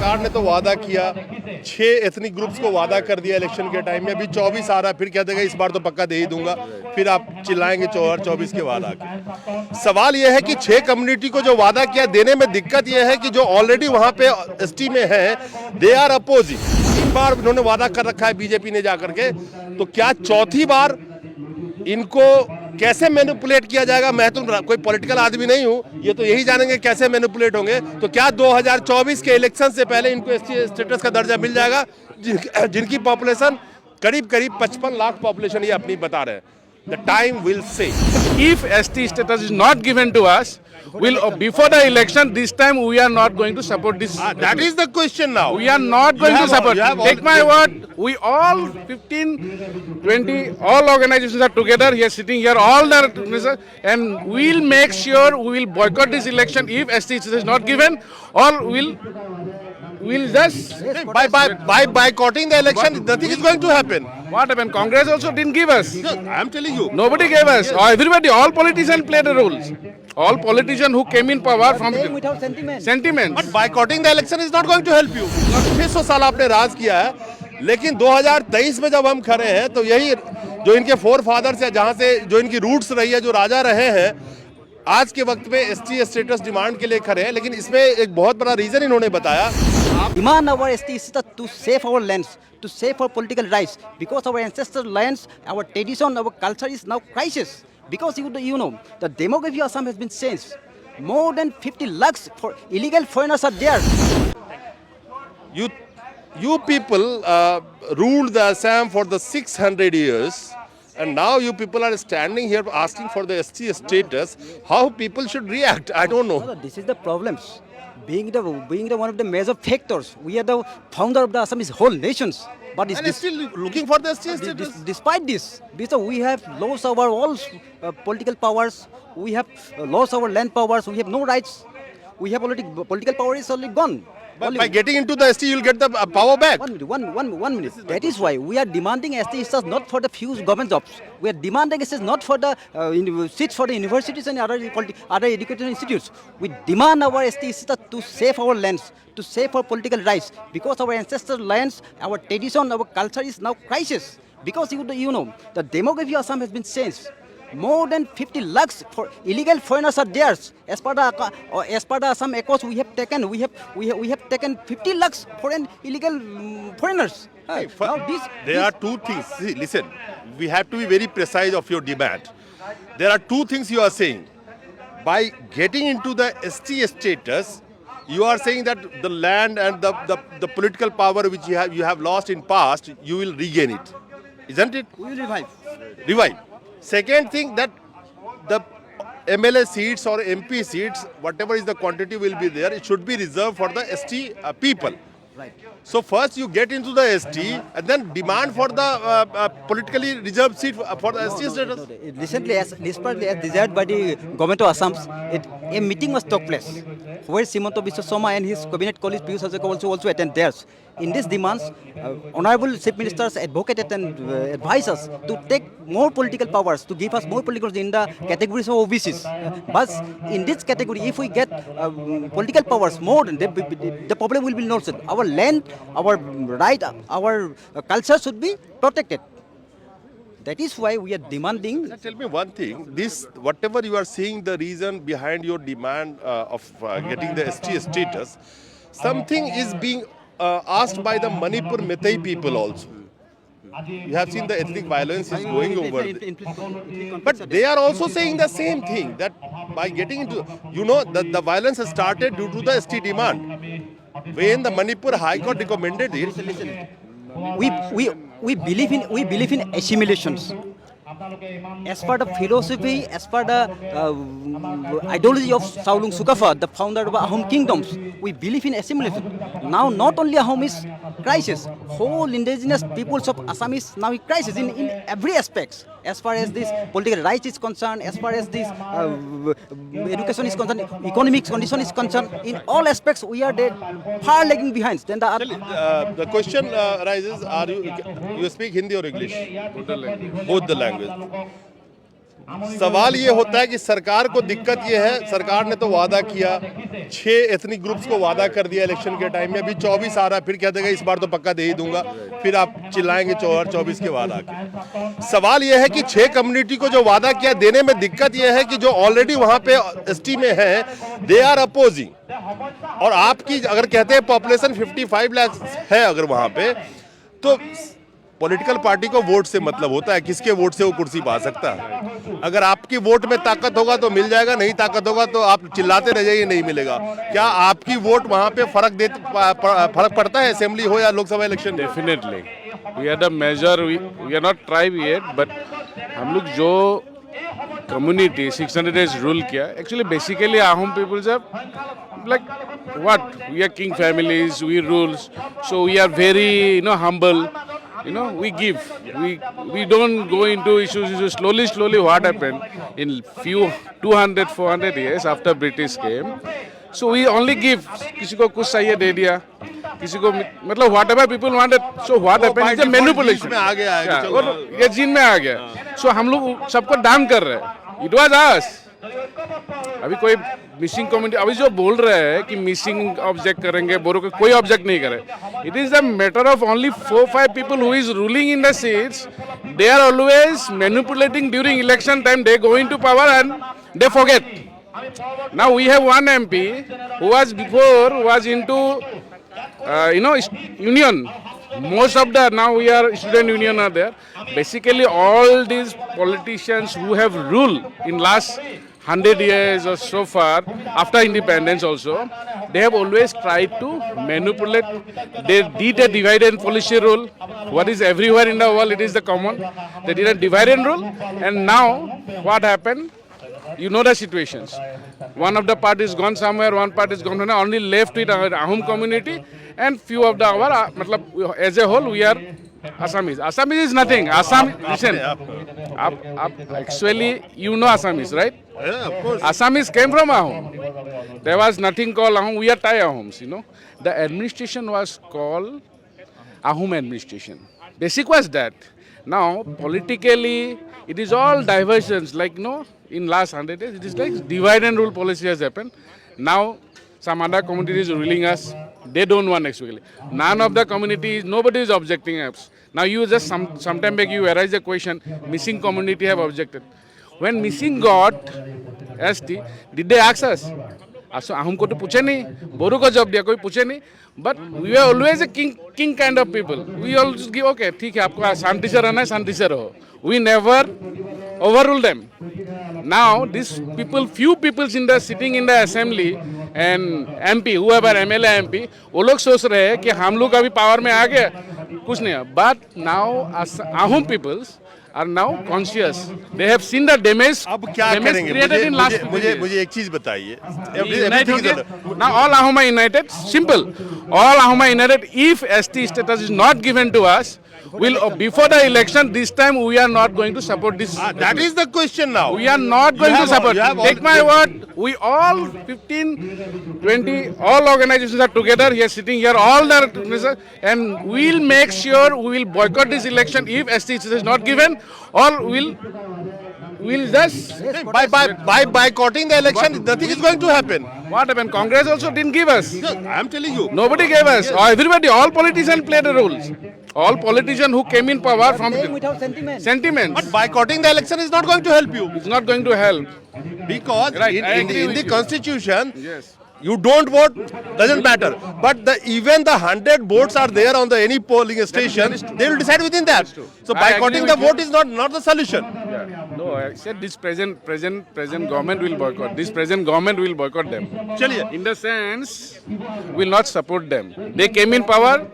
सरकार ने तो वादा किया, 6 एथनिक ग्रुप्स को वादा कर दिया इलेक्शन के टाइम में, अभी 24 आ रहा है, फिर कह देगा इस बार तो पक्का दे ही दूंगा, फिर आप चिल्लाएंगे 2024 के बाद आके। सवाल यह है कि 6 कम्युनिटी को जो वादा किया देने में दिक्कत यह है कि जो ऑलरेडी वहां पे एसटी में है, दे आर अपोजिंग। 3 बार इन्होंने वादा कर रखा है बीजेपी ने जाकर के, तो क्या चौथी बार इनको कैसे मैनिपुलेट किया जाएगा? मैं तो कोई पॉलिटिकल आदमी नहीं हूं, ये तो यही जानेंगे कैसे मैनिपुलेट होंगे। तो क्या 2024 के इलेक्शन से पहले इनको एसटी स्टेटस का दर्जा मिल जाएगा, जिनकी पॉपुलेशन करीब 55 लाख पॉपुलेशन ये अपनी बता रहे हैं? The time will say. If ST status is not given to us, before the election this time we are not going to support this. That is the question now. We are not going to support. Take my word, we all 15, 20, all organizations are together here, sitting here, all the, and we'll make sure we will boycott this election if ST status is not given, or we'll just by boycotting the election, nothing is going to happen. What happened? Congress also didn't give us. I am telling you. Nobody gave us. Everybody, all politicians played the roles. All politicians who came in power from without sentiment. sentiments. But boycotting the election is not going to help you. 600 साल आपने राज किया है, लेकिन 2023 में जब हम खड़े हैं तो यही जो इनके फोर फादर्स है, जहां से जो इनकी रूट्स रही है, जो राजा रहे हैं, आज के वक्त में एसटी स्टेटस डिमांड के लिए खड़े हैं। लेकिन इसमें एक बहुत बड़ा रीजन इन्होंने बताया, Demand our ST status to save our lands, to save our political rights, because our ancestral lands, our tradition, our culture is now crisis. Because you know, the demography of Assam has been changed. More than 50 lakhs for illegal foreigners are there. you people ruled the Assam for the 600 years, and now you people are standing here asking for the ST status. How people should react? I don't know. No, this is the problems. Being the one of the major factors, we are the founder of the Assamese whole nations. But And still looking for the ST status. despite this, because we have lost our all political powers, we have lost our land powers, we have no rights. We have already political power is already gone. But by getting into the ST, you'll get the power back. 1 minute, 1 minute. That is why we are demanding ST status not for the few government jobs. We are demanding ST not for the seats for the universities and other educational institutes. We demand our ST status to save our lands, to save our political rights, because our ancestral lands, our tradition, our culture is now crisis. Because you know, the demography of Assam has been changed. More than 50 lakhs for illegal foreigners are there. As per the Assam Accords, we have taken 50 lakhs foreign illegal foreigners. Now There are two things. See, listen, we have to be very precise of your demand. There are two things you are saying. By getting into the ST status, you are saying that the land and the political power which you have lost in past, you will regain it. Isn't it? we will revive. Revive. Second thing, that the MLA seats or MP seats, whatever is the quantity will be there, it should be reserved for the ST people. Right. So first you get into the ST and then demand for the politically reserved seat for the ST status. Recently, as desired by the government of Assam, a meeting was took place where Himanta Biswa Sarma and his cabinet colleagues Piyush Hajeka also attend theirs. In these demands, honorable chief ministers advocated and advised us to take more political powers, to give us more political powers in the categories of OBCs. But in this category, if we get political powers more, the problem will be nonsense. Our land, our right, our culture should be protected. That is why we are demanding. Tell me one thing, this whatever you are seeing the reason behind your demand of getting the ST status, something is being asked by the Manipur Meitei people also. You have seen the ethnic violence is going over there. But they are also saying the same thing, that by getting into, you know, the violence has started due to the ST demand. When the Manipur High Court recommended it, We believe in assimilations. As per the philosophy, as per the ideology of Saulung Sukapha, the founder of Ahom kingdoms, we believe in assimilation. Now, not only Ahom is crisis, whole indigenous peoples of Assam is now in crisis in every aspect. As far as this political rights is concerned, as far as this education is concerned, economic condition is concerned, in all aspects we are dead, far lagging behind than the other. the question arises, you speak Hindi or English? Both the language. सवाल ये होता है कि सरकार को दिक्कत ये है, सरकार ने तो वादा किया, 6 एथनिक ग्रुप्स को वादा कर दिया इलेक्शन के टाइम में, अभी 24 आ रहा है, फिर कह देगा इस बार तो पक्का दे ही दूंगा, फिर आप चिल्लाएंगे 24 के बाद आके। सवाल ये है कि 6 कम्युनिटी को जो वादा किया देने में दिक्कत ये है कि जो ऑलरेडी वहां पे एसटी में है, दे आर अपोजिंग। और आपकी अगर कहते हैं पॉपुलेशन 55 लाख है अगर वहां पे, तो पॉलिटिकल पार्टी को वोट से मतलब होता है, किसके वोट से वो कुर्सी पा सकता है। अगर आपकी वोट में ताकत होगा तो मिल जाएगा, नहीं ताकत होगा तो आप चिल्लाते रह जाइए नहीं मिलेगा। क्या आपकी वोट वहां पे फर्क पड़ता है, असेंबली हो या Lok Sabha election? Definitely we are the major, we are not tribe yet, but हम लोग जो कम्युनिटी 600 डेज रूल किया, actually basically um peoples are like what, we are king families, we rules, so we are very humble, we give, we don't go into issues. Slowly what happened in few 200-400 years after British came, so we only give, किसी को कुछ चाहिए दे दिया, किसी को मतलब whatever people wanted, so what happened is a manipulation में आ गया है, और ये जीन में आ गया, so हम लोग सबको डाउन कर रहे हैं। It was us। अभी कोई मिसिंग कम्युनिटी अभी जो बोल रहे हैं कि मिसिंग ऑब्जेक्ट करेंगे, बोरो को कोई ऑब्जेक्ट नहीं करे। It is the matter of only 4-5 people who is ruling in the seats. They are always manipulating during election time, they go into power and they forget. Now we have one MP who was before was into union. Most of the now we are student union are there. Basically all these politicians who have ruled in last 100 years or so far after independence also, they have always tried to manipulate. They did a divide and policy rule. What is everywhere in the world, it is the common. They did a divide and rule, and now what happened? You know the situations. One of the parties gone somewhere, one party is gone somewhere, only left with our Ahom community, and few of the our, matlab, as a whole, we are Assamese. Assamese is nothing. Assam, listen, actually, you know Assamese, right? Yeah, of course. Assamese came from Ahom. There was nothing called Ahom. We are Thai Ahoms, The administration was called Ahom administration. Basic was that. Now, politically, it is all diversions. Like, in last 100 days, it is like divide and rule policy has happened. Now, some other community is ruling us. They don't want actually. None of the communities, nobody is objecting us. Now, you just sometime back you arise the question, missing community have objected. When missing got ST, did they ask us? So, हमको तो पूछे नहीं, बोरो को job दिया कोई पूछे नहीं, but we are always a king kind of people. We always give okay, ठीक है आपको शांति से रहना है शांति से रहो. We never overrule them. Now these people, few people sitting in the assembly and MP, whoever MLA MP, वो लोग सोच रहे हैं कि हम लोग अभी पावर में आ गए, कुछ नहीं है. But now Ahom peoples are now conscious. They have seen the damage. अब क्या करेंगे? मुझे एक चीज बताइए. Now all Ahom are united. Simple. All Ahom are united. If ST status is not given to us, before the election this time we are not going to support this. That is the question now. We are not going to support. Take my word. We all 15, 20, all organizations are together here, sitting here, all the, and we'll make sure we will boycott this election if ST is not given, or we'll just by boycotting the election, nothing is going to happen. What happened? Congress also didn't give us. I am telling you. Nobody gave us. Everybody, all politicians played the roles. All politicians who came in power from without sentiments. Sentiments. But boycotting the election is not going to help you. It's not going to help. Because in the constitution, Yes. you don't vote, doesn't matter. But even the 100 votes are there on any polling station, they will decide within that. So I boycotting agree the with vote is not the solution. Yeah. No, I said this present government will boycott. This present government will boycott them. चलिए. In the sense, will not support them. They came in power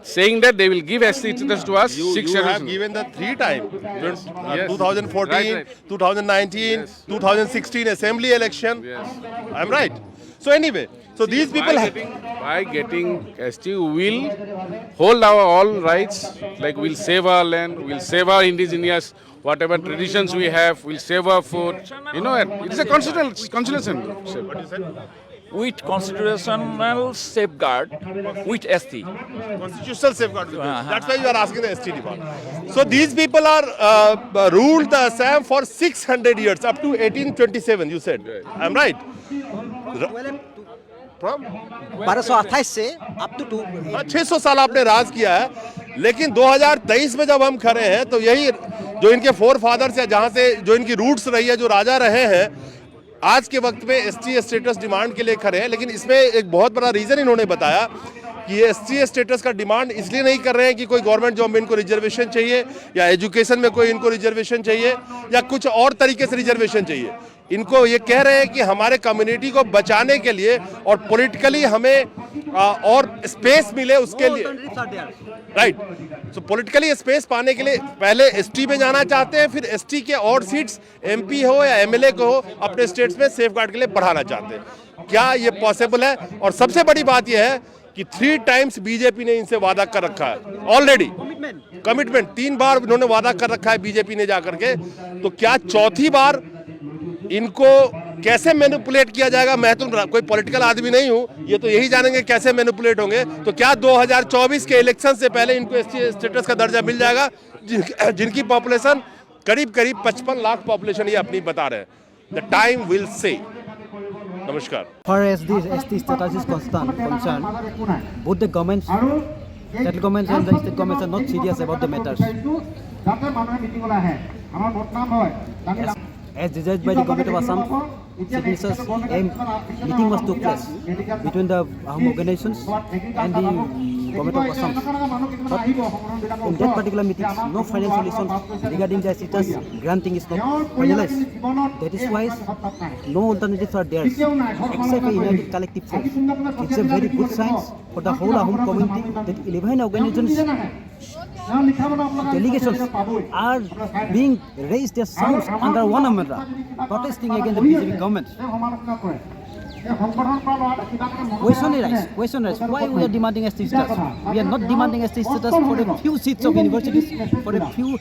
saying that they will give SC status to us. You have given the 3 times. Yes. 2014, Right. 2019, Yes. 2016 assembly election. Yes. I'm right. So anyway, so these people by getting ST, we will hold our all rights. Like we'll save our land, we'll save our indigenous, whatever traditions we have, we'll save our food. It is a constitution. with constitutional safeguard with ST. Constitutional safeguard. That's why you are asking the ST demand. So these people are ruled the Assam for 600 years, up to 1827, you said. I'm right? From? 1228 से up to 600 साल आपने राज किया है, लेकिन 2023 में जब हम खड़े हैं तो यही जो इनके फोर फादर्स है, जहाँ से जो इनकी रूट्स रही है, जो राजा रहे हैं, आज के वक्त में एसटी स्टेटस डिमांड के लिए खड़े हैं। लेकिन इसमें एक बहुत बड़ा रीज़न इन्होंने बताया कि ये एसटी स्टेटस का डिमांड इसलिए नहीं कर रहे हैं कि कोई गवर्नमेंट जॉब में इनको रिजर्वेशन चाहिए या एजुकेशन में कोई इनको रिजर्वेशन चाहिए या कुछ और तरीके से रिजर्वेशन चाहिए। इनको ये कह रहे हैं कि हमारे कम्युनिटी को बचाने के लिए और पॉलिटिकली हमें और स्पेस मिले उसके लिए, राइट। सो पॉलिटिकली स्पेस पाने के लिए पहले एसटी में जाना चाहते हैं, फिर एसटी के और सीट्स एमपी हो या एमएलए को हो अपने स्टेट्स में सेफगार्ड के लिए बढ़ाना चाहते हैं। क्या ये पॉसिबल है? और सबसे बड़ी बात यह है कि 3 टाइम्स बीजेपी ने इनसे वादा कर रखा है ऑलरेडी, कमिटमेंट 3 बार उन्होंने वादा कर रखा है बीजेपी ने जाकर के। तो क्या चौथी बार इनको कैसे मैनिपुलेट किया जाएगा? मैं तो कोई पॉलिटिकल आदमी नहीं हूं, ये तो यही जानेंगे कैसे मैनिपुलेट होंगे। तो क्या 2024 के इलेक्शन से पहले इनको एसटी स्टेटस का दर्जा मिल जाएगा, जिनकी पॉपुलेशन करीब 55 लाख पॉपुलेशन ये अपनी बता रहे हैं? The time will say. नमस्कार। far as the ST status is concerned, both the governments, central governments and the state governments are not serious about the matters. As judged by the government of Assam, Chief Minister's meeting was took place between the Ahom organizations and the government of Assam. But in that particular meeting, no final solution regarding the status granting is not finalized. That is why no alternatives are there except a united collective force. It's a very good sign for the whole Ahom community that 11 organizations, delegations are being raised their sounds under one umbrella, protesting against the BJP government. Question arise. Why we are demanding ST status? We are not demanding ST status for a few seats of universities, for a few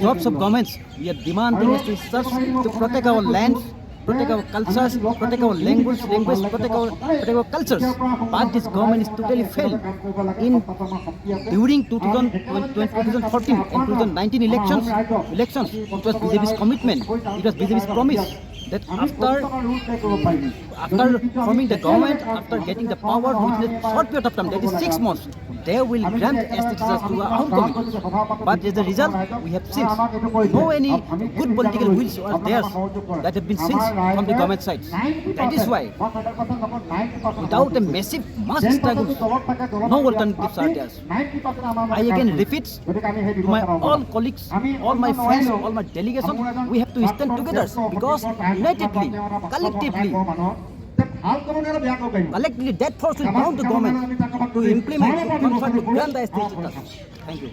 jobs of governments. We are demanding ST status to protect our lands, protect our cultures, protect our language, protect our cultures. But this government is totally failed. During 2014 and 2019 elections, it was BJP's commitment, it was BJP's promise that after forming the government, after getting the power within a short period of time, that is 6 months, they will grant ST status to our own community. But as a result, we have seen no any good political wills or theirs that have been seen from the government side. That is why, without a massive mass struggle, no alternatives are there. I again repeat to my all colleagues, all my friends, all my delegations, we have to stand together because unitedly, collectively, that force will bound the government to implement, to grant the ST status. Thank you.